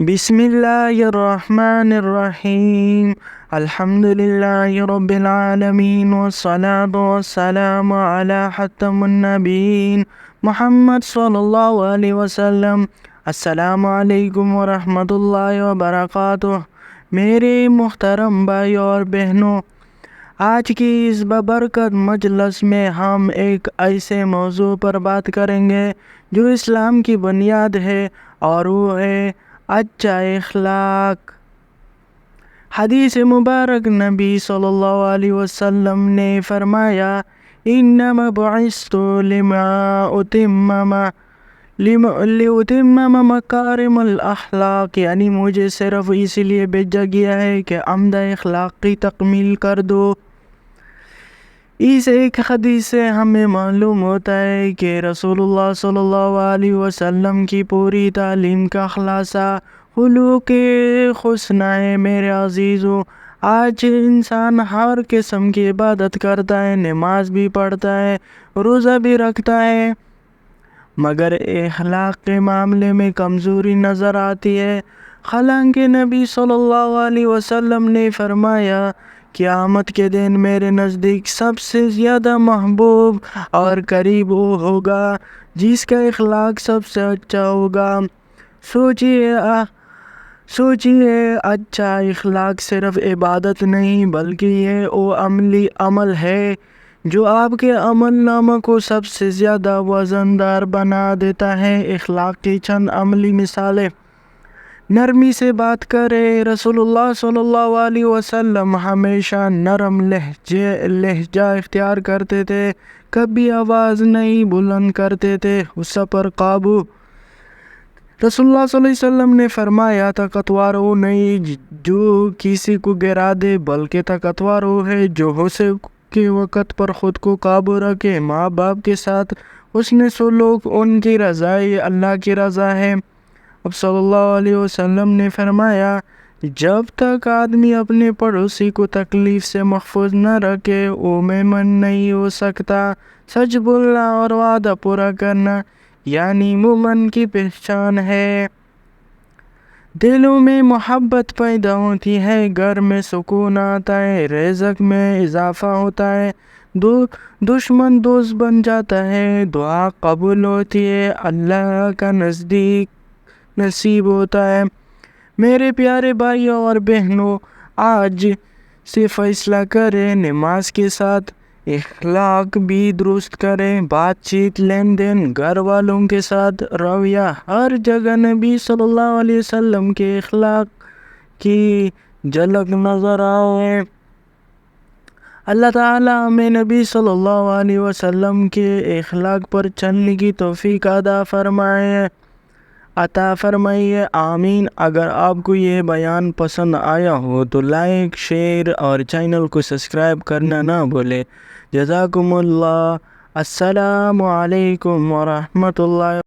بسم اللہ الرحمن الرحیم الحمد للہ رب العالمین والصلاة والسلام علی خاتم النبیین محمد صلی اللہ علیہ وسلم۔ السلام علیکم ورحمۃ اللہ وبرکاتہ۔ میرے محترم بھائیوں اور بہنوں، آج کی اس بابرکت مجلس میں ہم ایک ایسے موضوع پر بات کریں گے جو اسلام کی بنیاد ہے، اور وہ ہے اچھا اخلاق۔ حدیث مبارک نبی صلی اللہ علیہ وسلم نے فرمایا، انما بعثت لأتمم مکارم الاخلاق، یعنی مجھے صرف اس لیے بھیجا گیا ہے کہ عمدہ اخلاق کی تکمیل کر دو۔ اس ایک حدیث سے ہمیں معلوم ہوتا ہے کہ رسول اللہ صلی اللہ علیہ وسلم کی پوری تعلیم کا خلاصہ خلوق حسنہ ہے۔ میرے عزیزو، آج انسان ہر قسم کی عبادت کرتا ہے، نماز بھی پڑھتا ہے، روزہ بھی رکھتا ہے، مگر اخلاق کے معاملے میں کمزوری نظر آتی ہے۔ حالانکہ نبی صلی اللہ علیہ وسلم نے فرمایا، قیامت کے دن میرے نزدیک سب سے زیادہ محبوب اور قریب وہ ہوگا جس کا اخلاق سب سے اچھا ہوگا۔ سوچئے اچھا اخلاق صرف عبادت نہیں بلکہ یہ وہ عملی عمل ہے جو آپ کے عمل نامہ کو سب سے زیادہ وزندار بنا دیتا ہے۔ اخلاق کی چند عملی مثالیں۔ نرمی سے بات کریں۔ رسول اللہ صلی اللہ علیہ وسلم ہمیشہ نرم لہجہ اختیار کرتے تھے، کبھی آواز نہیں بلند کرتے تھے، غصہ پر قابو۔ رسول اللہ صلی اللہ علیہ وسلم نے فرمایا، طاقتور وہ نہیں جو کسی کو گرا دے، بلکہ طاقتور وہ ہے جو غصے کے وقت پر خود کو قابو رکھے۔ ماں باپ کے ساتھ حسن سلوک ان کی رضا اللہ کی رضا ہے۔ اب صلی اللہ علیہ وسلم نے فرمایا، جب تک آدمی اپنے پڑوسی کو تکلیف سے محفوظ نہ رکھے وہ مومن نہیں ہو سکتا۔ سچ بولنا اور وعدہ پورا کرنا یعنی مومن کی پہچان ہے۔ دلوں میں محبت پیدا ہوتی ہے، گھر میں سکون آتا ہے، رزق میں اضافہ ہوتا ہے، دشمن دوست بن جاتا ہے، دعا قبول ہوتی ہے، اللہ کا نصیب ہوتا ہے۔ میرے پیارے بھائیوں اور بہنوں، آج سے فیصلہ کریں، نماز کے ساتھ اخلاق بھی درست کریں، بات چیت، لین دین، گھر والوں کے ساتھ رویہ، ہر جگہ نبی صلی اللہ علیہ وسلم کے اخلاق کی جھلک نظر آئے۔ اللہ تعالیٰ ہمیں نبی صلی اللہ علیہ وسلم کے اخلاق پر چلنے کی توفیق عطا فرمائے، آمین۔ اگر آپ کو یہ بیان پسند آیا ہو تو لائک، شیئر اور چینل کو سبسکرائب کرنا نہ بھولے۔ جزاکم اللہ۔ السلام علیکم ورحمۃ اللہ۔